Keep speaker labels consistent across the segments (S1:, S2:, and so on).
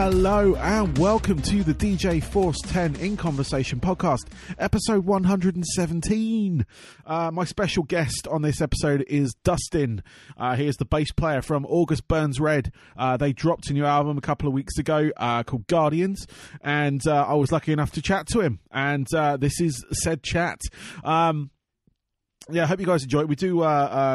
S1: Hello and welcome to the DJ Force 10 In Conversation podcast, episode 117. My special guest on this episode is Dustin. He is the bass player from August Burns Red. They dropped a new album a couple of weeks ago called Guardians, and I was lucky enough to chat to him, and this is said chat. Yeah, I hope you guys enjoy it. We do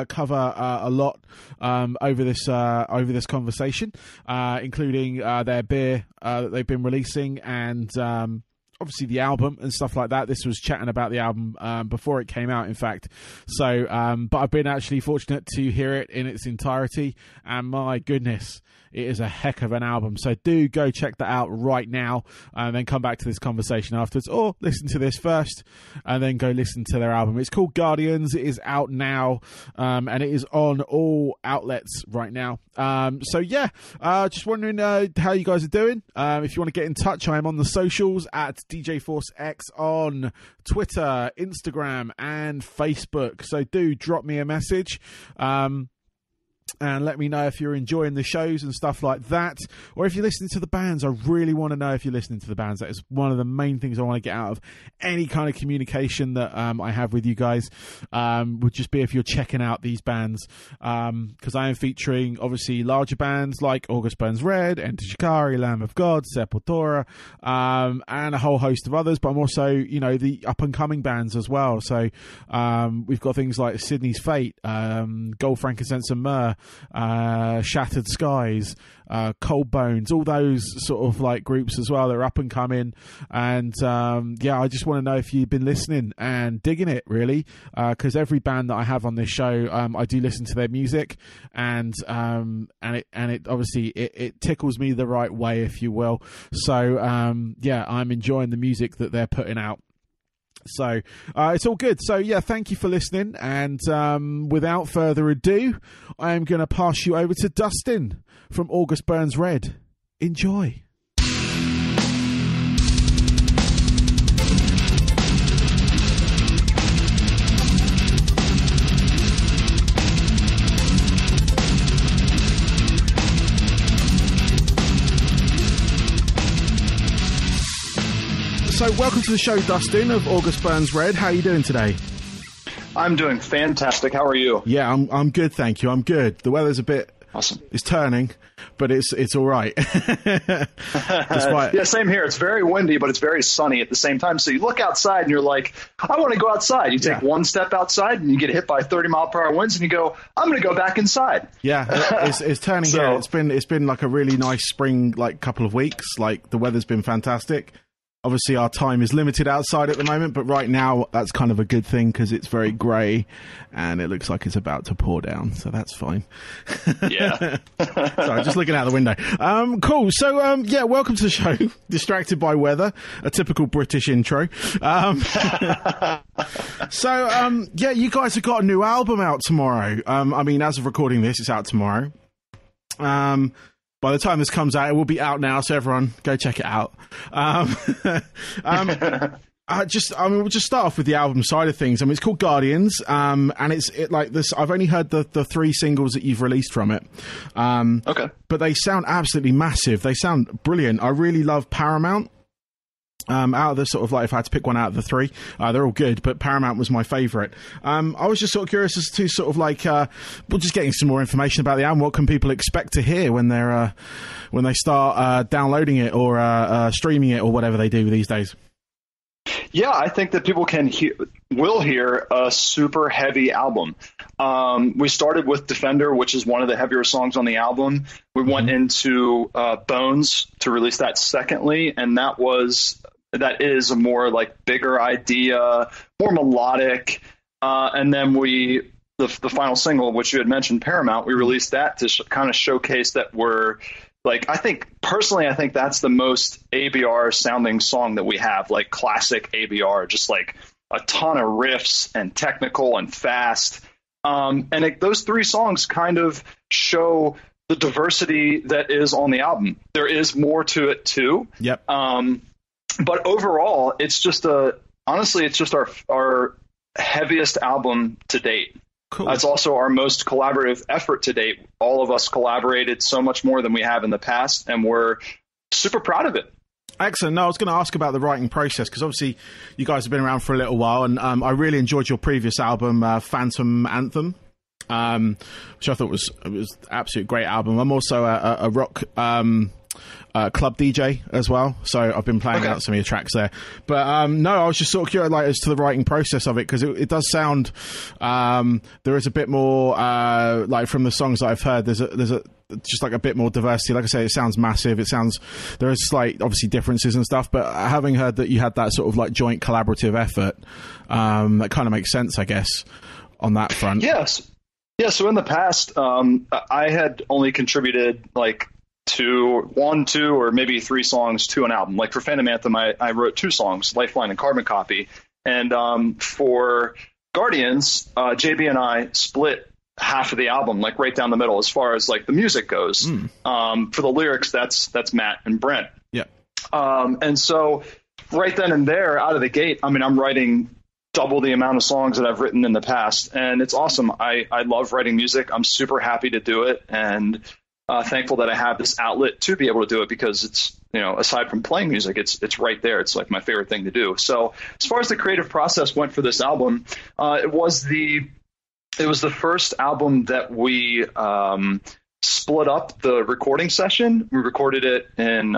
S1: cover a lot over this conversation, including their beer that they've been releasing, and obviously the album and stuff like that. This was chatting about the album before it came out, in fact. So, but I've been actually fortunate to hear it in its entirety, and my goodness, it is a heck of an album. So do go check that out right now, and then come back to this conversation afterwards, or listen to this first and then go listen to their album. It's called Guardians. It is out now, and it is on all outlets right now. So yeah, just wondering how you guys are doing. If you want to get in touch, I am on the socials at DJ Force X on Twitter, Instagram, and Facebook. So do drop me a message. And let me know if you're enjoying the shows and stuff like that, or if you're listening to the bands. I really want to know if you're listening to the bands. That is one of the main things I want to get out of any kind of communication that I have with you guys, would just be if you're checking out these bands, because I am featuring obviously larger bands like August Burns Red, Enter Shikari, Lamb of God, Sepultura, and a whole host of others, but I'm also, the up and coming bands as well. So we've got things like Sydney's Fate, Gold, Frankincense and Myrrh, Shattered Skies, Cold Bones, all those sort of like groups as well that are up and coming. And I just want to know if you've been listening and digging it, really, because every band that I have on this show, I do listen to their music, and it obviously it tickles me the right way, if you will. So I'm enjoying the music that they're putting out. So it's all good. So yeah, thank you for listening, and without further ado, I am going to pass you over to Dustin from August Burns Red. Enjoy. So welcome to the show, Dustin of August Burns Red. How are you doing today?
S2: I'm doing fantastic. How are you?
S1: Yeah, I'm good, thank you. I'm good. The weather's a bit
S2: awesome.
S1: It's turning, but it's all right.
S2: Yeah, same here. It's very windy, but it's very sunny at the same time. So you look outside and you're like, I want to go outside. You take one step outside and you get hit by 30-mile-per-hour winds, and you go, I'm going to go back inside.
S1: Yeah, it's turning here. It's been like a really nice spring, like couple of weeks. Like the weather's been fantastic. Obviously, our time is limited outside at the moment, but right now that's kind of a good thing because it's very grey and it looks like it's about to pour down, so that's fine.
S2: Yeah.
S1: Sorry, just looking out the window. Cool. So, welcome to the show. Distracted by weather, a typical British intro. You guys have got a new album out tomorrow. As of recording this, it's out tomorrow. By the time this comes out, it will be out now, so everyone go check it out. We'll just start off with the album side of things. It's called Guardians, and it's like this. I've only heard the 3 singles that you've released from it.
S2: Okay.
S1: But they sound absolutely massive. They sound brilliant. I really love Paramount. Out of the sort of like, if I had to pick one out of the 3, they're all good, but Paramount was my favourite. I was just sort of curious as to sort of like, just getting some more information about the album. What can people expect to hear when they start downloading it or streaming it or whatever they do these days?
S2: Yeah, I think that people will hear a super heavy album. We started with Defender, which is one of the heavier songs on the album. We went into Bones to release that secondly, and that is a more like bigger idea, more melodic. And then the final single, which you had mentioned, Paramount, we released that to kind of showcase that we're like, I think that's the most ABR sounding song that we have, like classic ABR, just like a ton of riffs and technical and fast. Those 3 songs kind of show the diversity that is on the album. There is more to it too.
S1: Yep.
S2: But overall, it's just our heaviest album to date.
S1: Cool.
S2: It's also our most collaborative effort to date. All of us collaborated so much more than we have in the past, and we're super proud of it.
S1: Excellent. No, I was going to ask about the writing process, because obviously you guys have been around for a little while, and I really enjoyed your previous album, Phantom Anthem, which I thought was an absolute great album. I'm also a rock club DJ as well, so I've been playing out some of your tracks there. But no, I was just sort of curious, like, as to the writing process of it, because it does sound there is a bit more like, from the songs that I've heard, there's a just like a bit more diversity. Like I say, it sounds massive. It sounds, there is slight, obviously, differences and stuff, but having heard that you had that sort of like joint collaborative effort, that kind of makes sense, I guess, on that front.
S2: Yes. Yeah, so in the past, I had only contributed like one, two, or maybe 3 songs to an album. Like for Phantom Anthem, I wrote 2 songs, Lifeline and Carbon Copy. And for Guardians, JB and I split half of the album, like right down the middle, as far as like the music goes. For the lyrics, that's Matt and Brent.
S1: Yeah.
S2: And so right then and there, out of the gate, I mean, I'm writing double the amount of songs that I've written in the past, and it's awesome. I love writing music. I'm super happy to do it, and thankful that I have this outlet to be able to do it, because it's, you know, aside from playing music, it's right there. It's like my favorite thing to do. So as far as the creative process went for this album, it was the first album that we split up the recording session. We recorded it in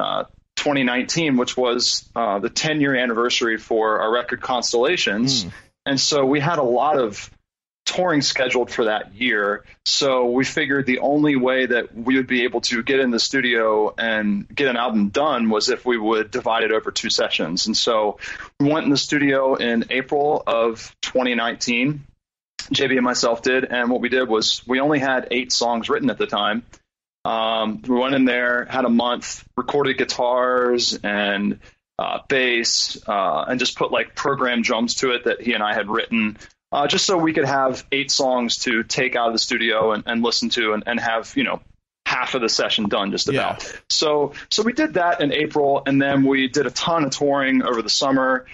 S2: 2019, which was the 10-year anniversary for our record Constellations. And so we had a lot of touring scheduled for that year. So we figured the only way that we would be able to get in the studio and get an album done was if we would divide it over 2 sessions. And so we went in the studio in April of 2019. JB and myself did, and what we did was we only had 8 songs written at the time. We went in there, had a month, recorded guitars and bass, and just put like programmed drums to it that he and I had written, just so we could have 8 songs to take out of the studio and listen to and have, you know, half of the session done just about. Yeah. So we did that in April, and then we did a ton of touring over the summer.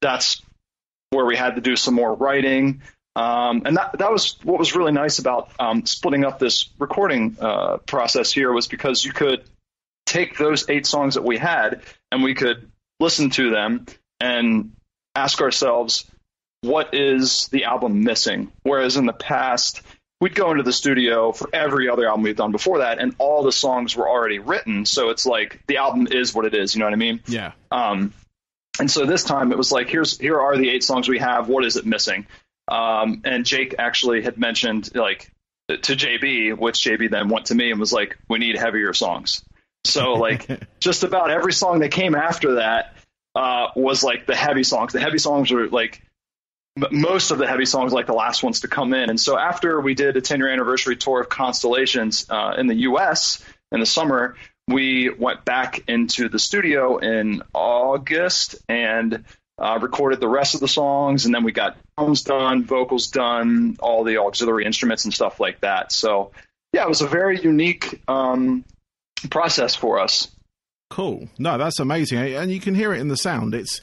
S2: That's where we had to do some more writing. And that was what was really nice about splitting up this recording process here, was because you could take those 8 songs that we had and we could listen to them and ask ourselves, what is the album missing? Whereas in the past, we'd go into the studio for every other album we've done before that, and all the songs were already written. So it's like the album is what it is. You know what I mean?
S1: Yeah.
S2: And so this time it was like, here are the 8 songs we have. What is it missing? And Jake actually had mentioned, like, to JB, which JB then went to me and was like, we need heavier songs. So like just about every song that came after that was like the heavy songs. The heavy songs were like most of the heavy songs, like the last ones to come in. And so after we did a 10-year anniversary tour of Constellations in the US in the summer, we went back into the studio in August and recorded the rest of the songs, and then we got drums done, vocals done, all the auxiliary instruments and stuff like that. So yeah, it was a very unique process for us.
S1: Cool. No, that's amazing, and you can hear it in the sound. It's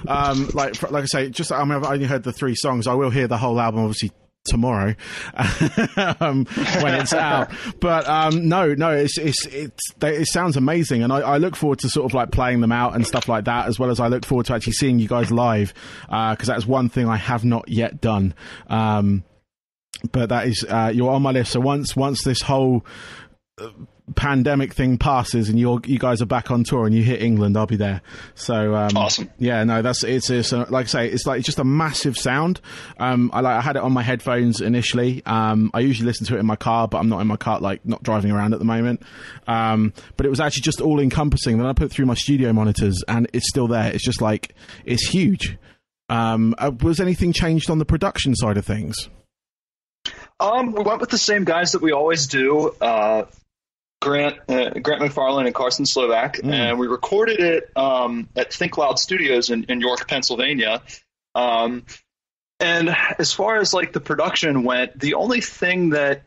S1: like I say, just I mean, I've only heard the 3 songs. I will hear the whole album, obviously, tomorrow when it's out. But no, it sounds amazing, and I look forward to sort of like playing them out and stuff like that, as well as I look forward to actually seeing you guys live, because that's one thing I have not yet done. But that is you're on my list. So once this whole pandemic thing passes and you guys are back on tour and you hit England, I'll be there. So
S2: awesome.
S1: Yeah, no, it's like I say, it's like just a massive sound. I had it on my headphones initially. I usually listen to it in my car, but I'm not in my car, like not driving around at the moment. But it was actually just all encompassing. Then I put it through my studio monitors and it's still there. It's just like, it's huge. Was anything changed on the production side of things?
S2: We went with the same guys that we always do. Grant McFarlane and Carson Slovak, and we recorded it at Think Loud Studios in York, Pennsylvania. And as far as like the production went, the only thing that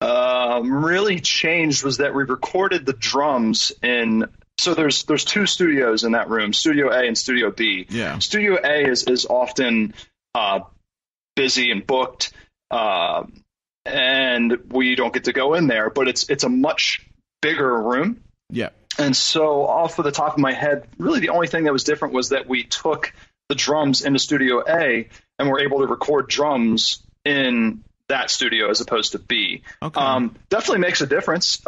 S2: really changed was that we recorded the drums in. So there's 2 studios in that room, Studio A and Studio B.
S1: Yeah.
S2: Studio A is often busy and booked. And we don't get to go in there, but it's a much bigger room.
S1: Yeah.
S2: And so off of the top of my head, really the only thing that was different was that we took the drums into Studio A and were able to record drums in that studio as opposed to B.
S1: Okay.
S2: Definitely makes a difference.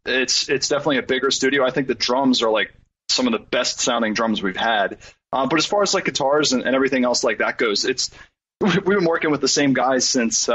S2: It's definitely a bigger studio. I think the drums are like some of the best sounding drums we've had. But as far as like guitars and everything else like that goes, we've been working with the same guys since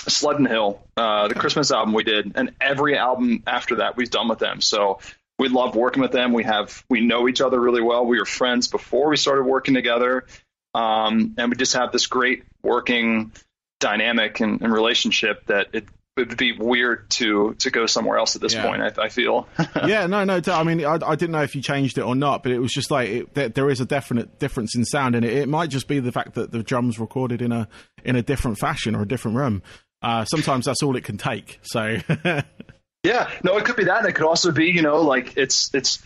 S2: Sled Hill, the Christmas album we did, and every album after that we've done with them. So we love working with them. We know each other really well. We were friends before we started working together, and we just have this great working dynamic and relationship that it would be weird to go somewhere else at this point. I feel.
S1: Yeah, no. I mean, I didn't know if you changed it or not, but it was just like there is a definite difference in sound, and it might just be the fact that the drums recorded in a different fashion or a different room. Sometimes that's all it can take. So.
S2: Yeah, no, it could be that, and it could also be, like it's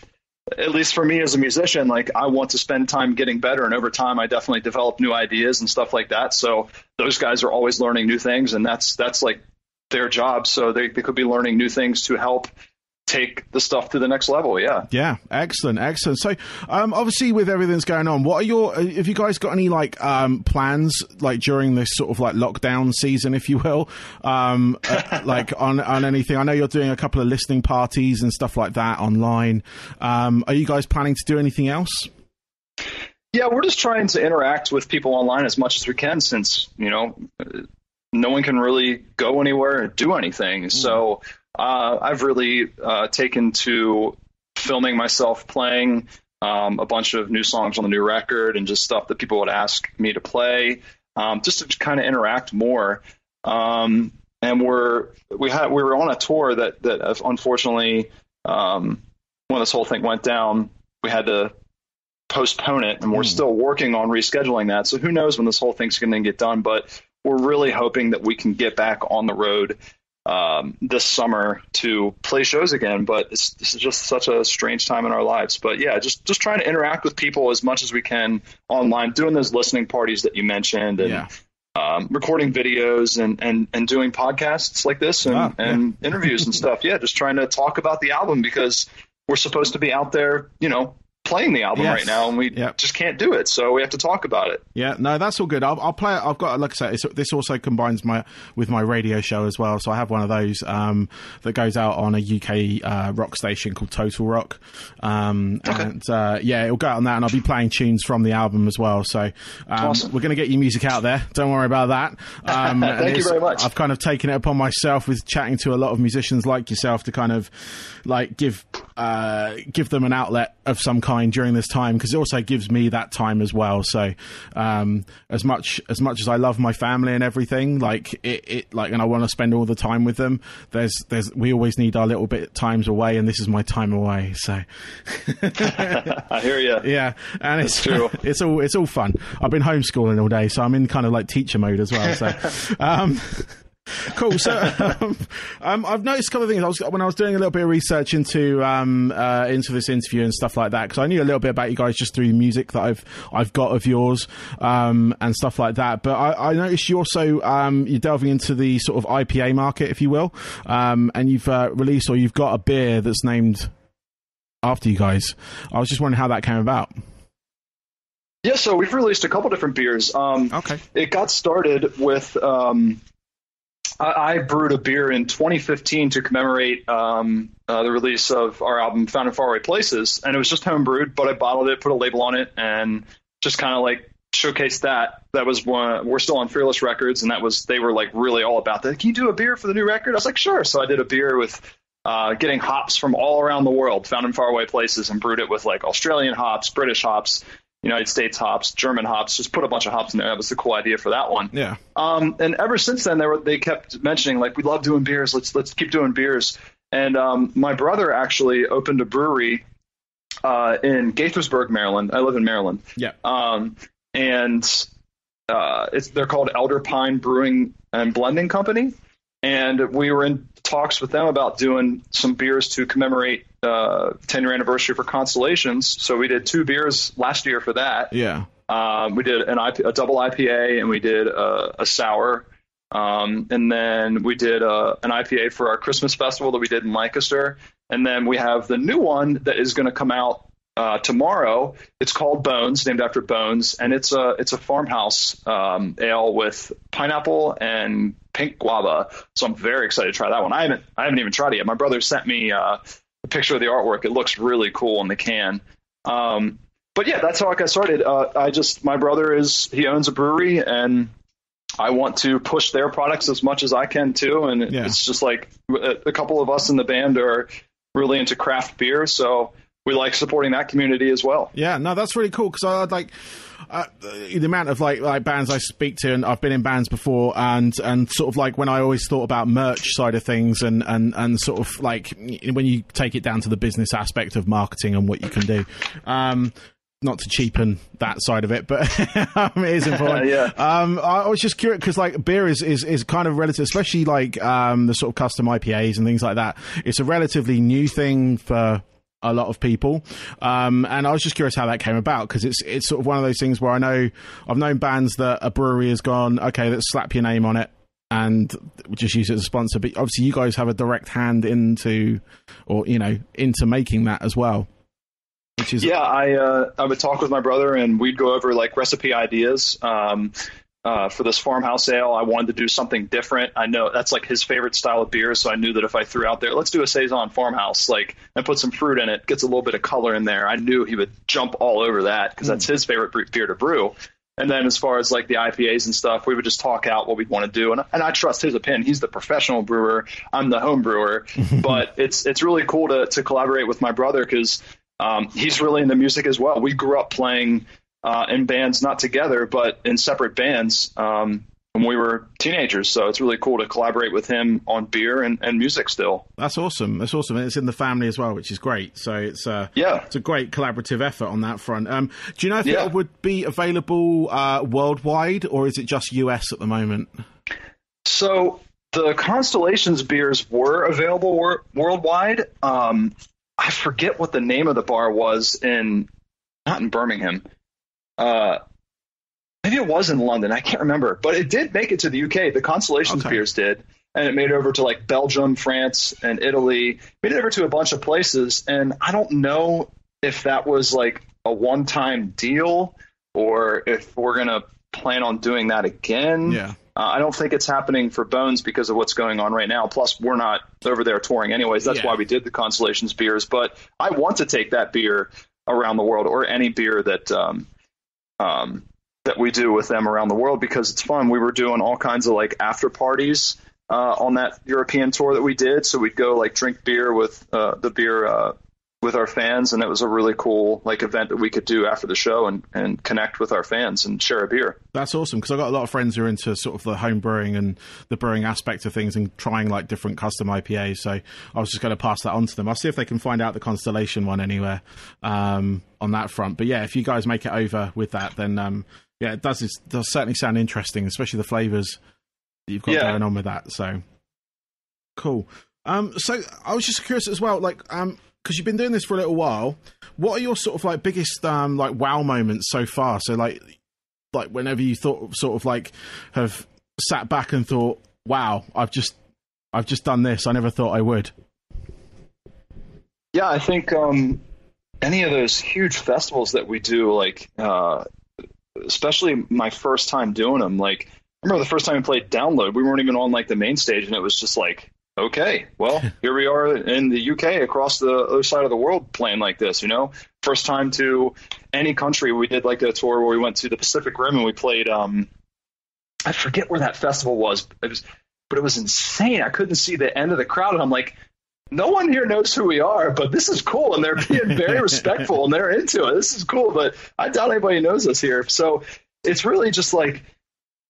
S2: at least for me as a musician, like I want to spend time getting better, and over time I definitely develop new ideas and stuff like that. So those guys are always learning new things, and that's like their job. So they could be learning new things to help take the stuff to the next level. Yeah,
S1: excellent. So obviously with everything that's going on, have you guys got any like plans like during this sort of like lockdown season, if you will, like on anything? I know you're doing a couple of listening parties and stuff like that online. Are you guys planning to do anything else?
S2: Yeah, we're just trying to interact with people online as much as we can, since no one can really go anywhere or do anything. So I've really taken to filming myself playing a bunch of new songs on the new record, and just stuff that people would ask me to play, just to kind of interact more. And we were on a tour that unfortunately, when this whole thing went down, we had to postpone it, and we're still working on rescheduling that. So who knows when this whole thing's going to get done, but we're really hoping that we can get back on the road this summer to play shows again. But this is just such a strange time in our lives. But yeah, just trying to interact with people as much as we can online, doing those listening parties that you mentioned, and recording videos and doing podcasts like this and interviews and stuff. Yeah, just trying to talk about the album, because we're supposed to be out there, playing the album right now, and we just can't do it, so we have to talk about it.
S1: Yeah, no, that's all good. I'll play it. I've got, like I say, this also combines with my radio show as well, so I have one of those that goes out on a UK rock station called Total Rock, and it'll go out on that, and I'll be playing tunes from the album as well. So awesome. We're going to get your music out there, don't worry about that.
S2: Thank you very much.
S1: I've kind of taken it upon myself with chatting to a lot of musicians like yourself to kind of like give them an outlet of some kind during this time, because it also gives me that time as well. So as much as I love my family and everything, like it and I want to spend all the time with them, we always need our little bit times away, and this is my time away. So
S2: I hear you.
S1: Yeah, and it's
S2: true.
S1: It's all fun. I've been homeschooling all day, so I'm in kind of like teacher mode as well. So cool. So I've noticed a couple of things. When I was doing a little bit of research into this interview and stuff like that, because I knew a little bit about you guys just through music that I've got of yours and stuff like that. But I noticed you also you're delving into the sort of IPA market, if you will, and you've released, or you've got a beer that's named after you guys. I was just wondering how that came about.
S2: Yeah, so we've released a couple different beers.
S1: Okay.
S2: It got started with I brewed a beer in 2015 to commemorate the release of our album Found in Faraway Places, and it was just home-brewed, but I bottled it, put a label on it, and just kind of like showcased that. That was one. We're still on Fearless Records, and they were like really all about that. Can you do a beer for the new record? I was like, sure. So I did a beer with getting hops from all around the world, found in faraway places, and brewed it with like Australian hops, British hops, United States hops, German hops, just put a bunch of hops in there. That was the cool idea for that one.
S1: Yeah.
S2: And ever since then, they kept mentioning, like, we love doing beers. Let's keep doing beers. And my brother actually opened a brewery in Gaithersburg, Maryland. I live in Maryland.
S1: Yeah.
S2: And they're called Elder Pine Brewing and Blending Company. And we were in talks with them about doing some beers to commemorate 10-year anniversary for Constellations. So we did 2 beers last year for that.
S1: Yeah.
S2: We did a double IPA, and we did a sour. And then we did an IPA for our Christmas festival that we did in Lancaster. And then we have the new one that is going to come out tomorrow. It's called Bones, named after Bones, and it's a farmhouse ale with pineapple and pink guava. So I'm very excited to try that one. I haven't even tried it yet. My brother sent me a picture of the artwork. It looks really cool in the can. But yeah, that's how I got started. My brother he owns a brewery, and I want to push their products as much as I can too. And it's just like a couple of us in the band are really into craft beer, so we like supporting that community as well.
S1: Yeah, no, that's really cool, because I like the amount of like bands I speak to, and I've been in bands before, and sort of like when I always thought about merch side of things, and sort of like when you take it down to the business aspect of marketing and what you can do. Not to cheapen that side of it, but it is important.
S2: Yeah.
S1: I was just curious, because like beer is kind of relative, especially like the sort of custom IPAs and things like that. It's a relatively new thing for a lot of people, and I was just curious how that came about, because it's sort of one of those things where I've known bands that a brewery has gone, okay, let's slap your name on it and just use it as a sponsor, but obviously you guys have a direct hand into making that as well.
S2: I would talk with my brother, and we'd go over like recipe ideas. For this farmhouse ale, I wanted to do something different. I know that's like his favorite style of beer, so I knew that if I threw out there, let's do a saison farmhouse, like, and put some fruit in it, gets a little bit of color in there, I knew he would jump all over that, because that's his favorite beer to brew. And then as far as like the IPAs and stuff, we would just talk out what we'd want to do, and I trust his opinion. He's the professional brewer, I'm the home brewer. But it's really cool to collaborate with my brother, because he's really into music as well. We grew up playing in bands, not together, but in separate bands when we were teenagers. So it's really cool to collaborate with him on beer and music still.
S1: That's awesome. That's awesome. And it's in the family as well, which is great. So it's a great collaborative effort on that front. Do you know if it would be available worldwide, or is it just US at the moment?
S2: So the Constellations beers were available worldwide. I forget what the name of the bar was not in Birmingham. Maybe it was in London. I can't remember, but it did make it to the UK. The Constellations beers did, and it made it over to like Belgium, France, and Italy. Made it over to a bunch of places, and I don't know if that was like a one-time deal or if we're gonna plan on doing that again.
S1: Yeah.
S2: I don't think it's happening for Bones because of what's going on right now. Plus, we're not over there touring anyways. That's why we did the Constellations beers. But I want to take that beer around the world, or any beer that that we do with them around the world, because it's fun. We were doing all kinds of like after parties on that European tour that we did. So we'd go like drink beer with with our fans, and it was a really cool like event that we could do after the show and connect with our fans and share a beer.
S1: That's awesome, because I've got a lot of friends who are into sort of the home brewing and the brewing aspect of things and trying like different custom IPAs. So I was just going to pass that on to them. I'll see if they can find out the Constellation one anywhere on that front. But yeah, if you guys make it over with that, then it does certainly sound interesting, especially the flavors that you've got going on with that. So cool. So I was just curious as well, like because you've been doing this for a little while, what are your sort of like biggest like wow moments so far? So like whenever you thought sort of like have sat back and thought, wow, I've just done this, I never thought I would.
S2: Yeah, I think any of those huge festivals that we do, like especially my first time doing them, like I remember the first time we played Download, we weren't even on like the main stage, and it was just like, okay, well, here we are in the UK across the other side of the world playing like this, you know? First time to any country. We did like a tour where we went to the Pacific Rim and we played, I forget where that festival was, but it was insane. I couldn't see the end of the crowd, and I'm like, no one here knows who we are, but this is cool, and they're being very respectful, and they're into it. This is cool, but I doubt anybody knows us here. So it's really just like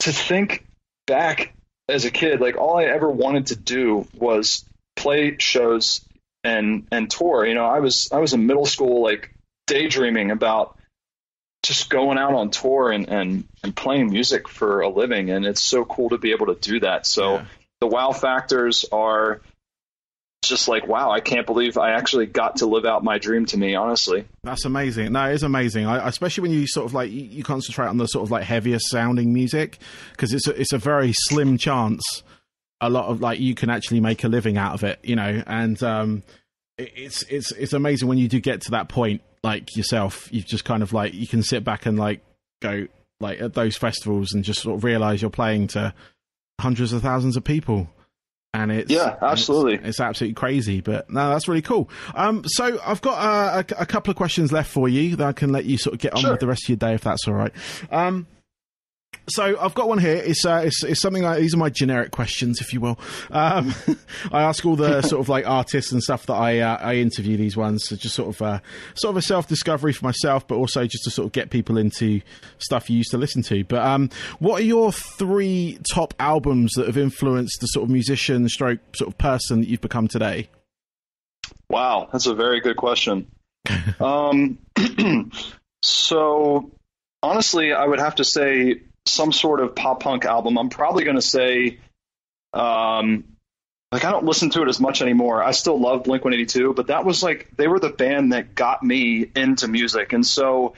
S2: to think back as a kid, like all I ever wanted to do was play shows and tour. You know, I was in middle school, like daydreaming about just going out on tour and playing music for a living. And it's so cool to be able to do that. So the wow factors are just like, wow, I can't believe I actually got to live out my dream, to me, honestly.
S1: That's amazing. No, it is amazing. Especially when you sort of like, you concentrate on the sort of like heavier sounding music, because it's a very slim chance a lot of like you can actually make a living out of it, you know, and it's amazing when you do get to that point, like yourself. You've just kind of like, you can sit back and like go like at those festivals and just sort of realize you're playing to hundreds of thousands of people. And it's
S2: absolutely,
S1: it's absolutely crazy. But no, that's really cool. So I've got a couple of questions left for you that I can let you sort of get on with the rest of your day, if that's all right. So I've got one here. It's something like, these are my generic questions, if you will. I ask all the sort of like artists and stuff that I interview these ones. So just sort of a self-discovery for myself, but also just to sort of get people into stuff you used to listen to. But what are your 3 top albums that have influenced the sort of musician stroke sort of person that you've become today?
S2: Wow, that's a very good question. So honestly, I would have to say some sort of pop punk album. I'm probably going to say, like, I don't listen to it as much anymore. I still love Blink-182, but that was like, they were the band that got me into music. And so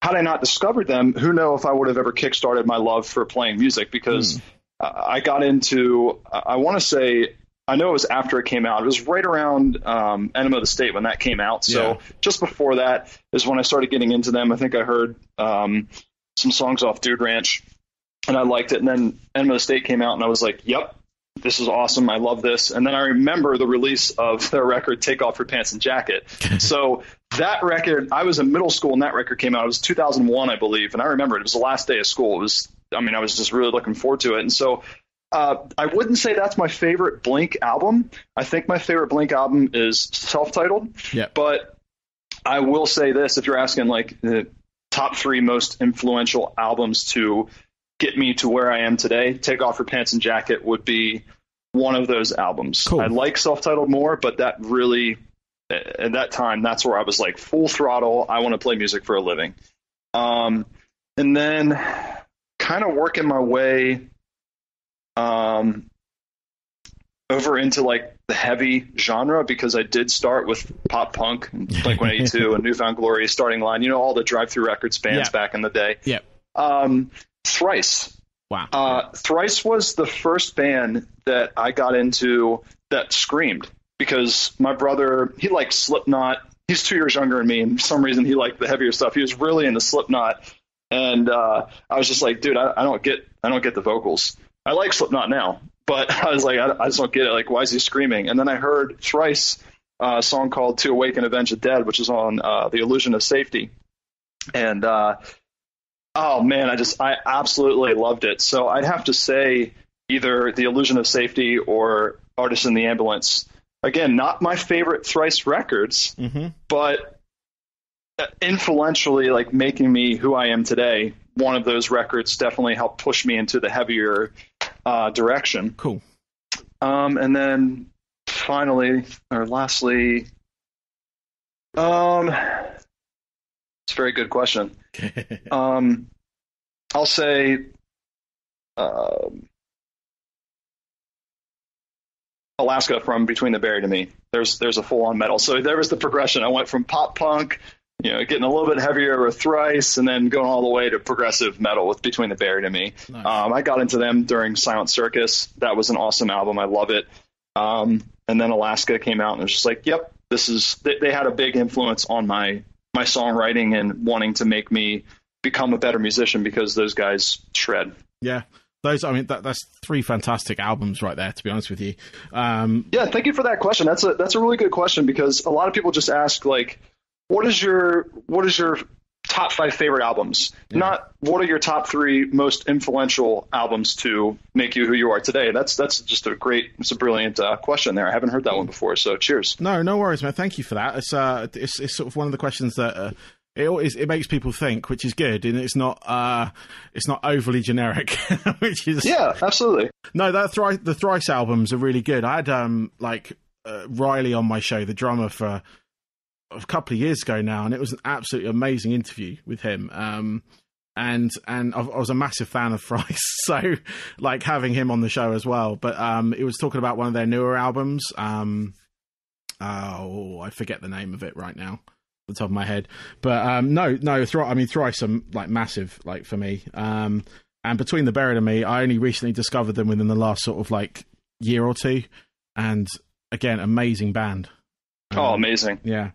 S2: had I not discovered them, who knows if I would have ever kickstarted my love for playing music, because I got into, I want to say, I know it was after it came out. It was right around Enema of the State when that came out. So just before that is when I started getting into them. I think I heard some songs off Dude Ranch, and I liked it. And then Enema of the State came out, and I was like, yep, this is awesome. I love this. And then I remember the release of their record, Take Off Your Pants and Jacket. So that record, I was in middle school, and that record came out. It was 2001, I believe. And I remember it was the last day of school. I was just really looking forward to it. And so I wouldn't say that's my favorite Blink album. I think my favorite Blink album is self-titled. Yeah. But I will say this, if you're asking like the top 3 most influential albums to get me to where I am today, Take Off Your Pants and Jacket would be one of those albums. Cool. I like self-titled more, but that really, at that time, that's where I was like full throttle. I want to play music for a living. And then kind of working my way over into like the heavy genre, because I did start with pop punk and Blink-182 and Newfound Glory, Starting Line, all the Drive-Thru Records bands back in the day. Yeah. Thrice. Wow. Thrice was the first band that I got into that screamed, because my brother, he liked Slipknot. He's 2 years younger than me, and for some reason he liked the heavier stuff. He was really into Slipknot, and I was just like, dude, I don't get the vocals. I like Slipknot now, but I was like, I just don't get it. Like, why is he screaming? And then I heard Thrice, a song called To Awake and Avenge the Dead, which is on The Illusion of Safety. And, oh man, I absolutely loved it. So I'd have to say either The Illusion of Safety or Artist in the Ambulance. Again, not my favorite Thrice records, but influentially, like, making me who I am today. One of those records definitely helped push me into the heavier direction. Cool. And then finally, or lastly, it's a very good question. I'll say Alaska from Between the Buried and Me. There's a full-on metal. So there was the progression. I went from pop punk, getting a little bit heavier with Thrice, and then going all the way to progressive metal with Between the Buried and Me. Nice. I got into them during Silent Circus. That was an awesome album. I love it. And then Alaska came out, and it was just like, yep, they had a big influence on my songwriting and wanting to make me become a better musician, because those guys shred. Yeah. That's 3 fantastic albums right there, to be honest with you. Yeah, thank you for that question. That's a really good question, because a lot of people just ask, like, what is your top 5 favorite albums? Yeah. Not what are your top 3 most influential albums to make you who you are today. That's just it's a brilliant question there. I haven't heard that one before, so cheers. No worries, man. Thank you for that. It's sort of one of the questions that it makes people think, which is good, and it's not overly generic, which is absolutely. No, the Thrice albums are really good. I had Riley on my show, the drummer, for a couple of years ago now, and it was an absolutely amazing interview with him. And I was a massive fan of Thrice, so like having him on the show as well. But it was talking about one of their newer albums. I forget the name of it right now, the top of my head, but Thrice are like massive, like, for me. And Between the Buried and Me, I only recently discovered them within the last sort of like year or two, and again, amazing band. Oh, amazing.
S1: Yeah.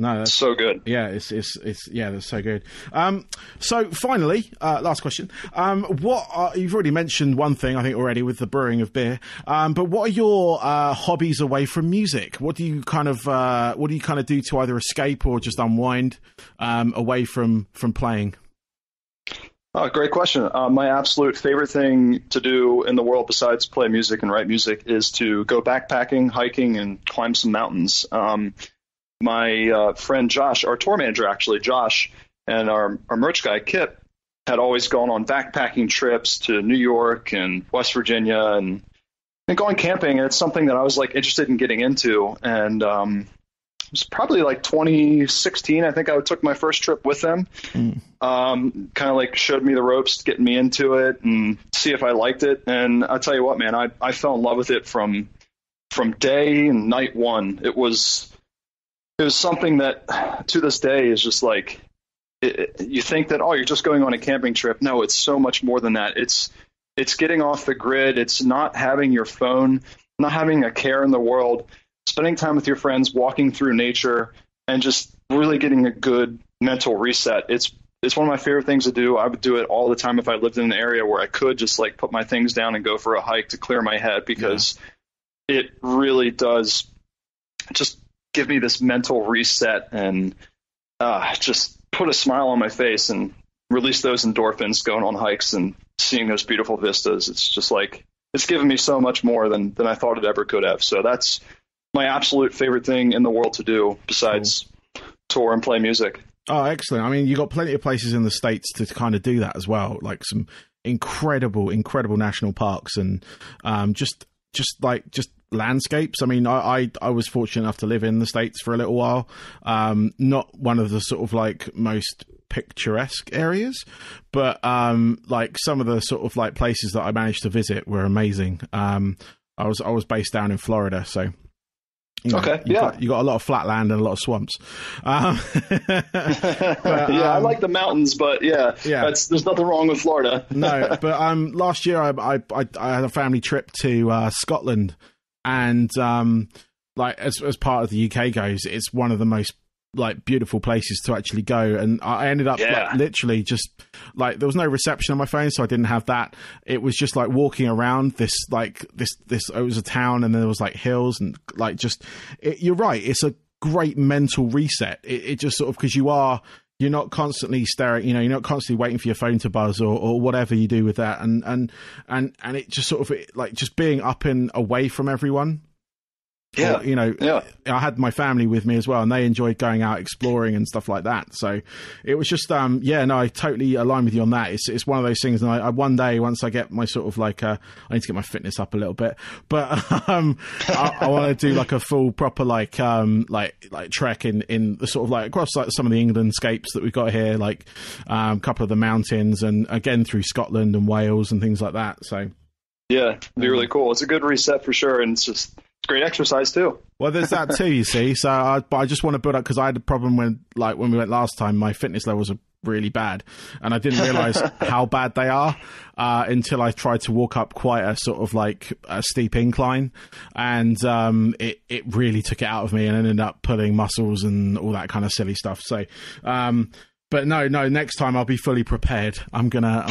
S1: No, that's
S2: so good.
S1: Yeah, it's that's so good. So finally, last question. You've already mentioned one thing, I think, already with the brewing of beer. But what are your hobbies away from music? What do you kind of do to either escape or just unwind away from playing?
S2: Oh, great question. My absolute favorite thing to do in the world besides play music and write music is to go backpacking, hiking, and climb some mountains. My friend Josh, our tour manager, actually, Josh, and our merch guy, Kip, had always gone on backpacking trips to New York and West Virginia and going camping. And it's something that I was like interested in getting into. And it was probably like 2016, I think I took my first trip with them. Kind of like showed me the ropes, getting me into it and see if I liked it. And I'll tell you what, man, I fell in love with it from day and night one. It was something that to this day is just like, you think that, oh, you're just going on a camping trip. No, it's so much more than that. It's getting off the grid. It's not having your phone, not having a care in the world, spending time with your friends, walking through nature, and just really getting a good mental reset. It's one of my favorite things to do. I would do it all the time if I lived in an area where I could just like put my things down and go for a hike to clear my head, because it really does just give me this mental reset and just put a smile on my face and release those endorphins going on hikes and seeing those beautiful vistas. It's just like, it's given me so much more than I thought it ever could have. So that's my absolute favorite thing in the world to do besides tour and play music. Oh,
S1: excellent. I mean, you got plenty of places in the States to kind of do that as well, like some incredible national parks and just landscapes. I mean, I was fortunate enough to live in the States for a little while. Not one of the sort of like most picturesque areas, but like some of the sort of like places that I managed to visit were amazing. I was based down in Florida, so you got a lot of flat land and a lot of swamps. But,
S2: I like the mountains, but there's nothing wrong with Florida.
S1: No, but last year I had a family trip to Scotland, and like as part of the UK goes, it's one of the most like beautiful places to actually go. And I ended up like, literally just like, there was no reception on my phone, so I didn't have that. It was just like walking around this it was a town, and there was like hills and like just you're right, it's a great mental reset. It just sort of, because you're not constantly staring, you're not constantly waiting for your phone to buzz or whatever you do with that, and it just sort of like just being up and away from everyone. I had my family with me as well, and they enjoyed going out exploring and stuff like that. So it was just, I totally align with you on that. It's one of those things. And I one day, once I get my sort of like, I need to get my fitness up a little bit, but I want to do like a full proper like trek in the sort of like across like some of the England scapes that we've got here, like a couple of the mountains, and again through Scotland and Wales and things like that. So
S2: yeah, it'd be really cool. It's a good reset for sure, and it's great exercise too.
S1: Well, there's that too, you see. So I just want to build up, because I had a problem when we went last time, my fitness levels are really bad, and I didn't realize how bad they are until I tried to walk up quite a sort of like a steep incline, and it really took it out of me, and ended up pulling muscles and all that kind of silly stuff. So but no, next time I'll be fully prepared. I'm gonna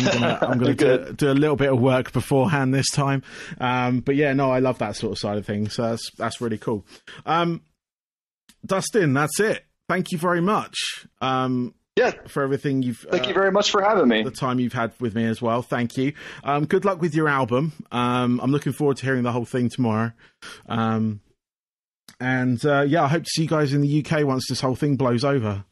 S1: do a little bit of work beforehand this time. But yeah, no, I love that sort of side of things. So that's really cool. Dustin, that's it. Thank you very much. For everything you've.
S2: Thank you very much for having me.
S1: The time you've had with me as well. Thank you. Good luck with your album. I'm looking forward to hearing the whole thing tomorrow. I hope to see you guys in the UK once this whole thing blows over.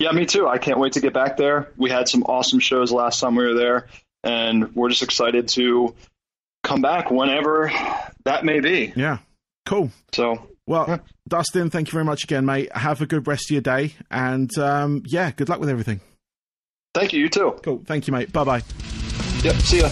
S2: Yeah, me too. I can't wait to get back there. We had some awesome shows last time we were there, and we're just excited to come back whenever that may be.
S1: Yeah, cool.
S2: So,
S1: Dustin, thank you very much again, mate. Have a good rest of your day, and good luck with everything.
S2: Thank you. You too.
S1: Cool. Thank you, mate. Bye-bye.
S2: Yep. See ya.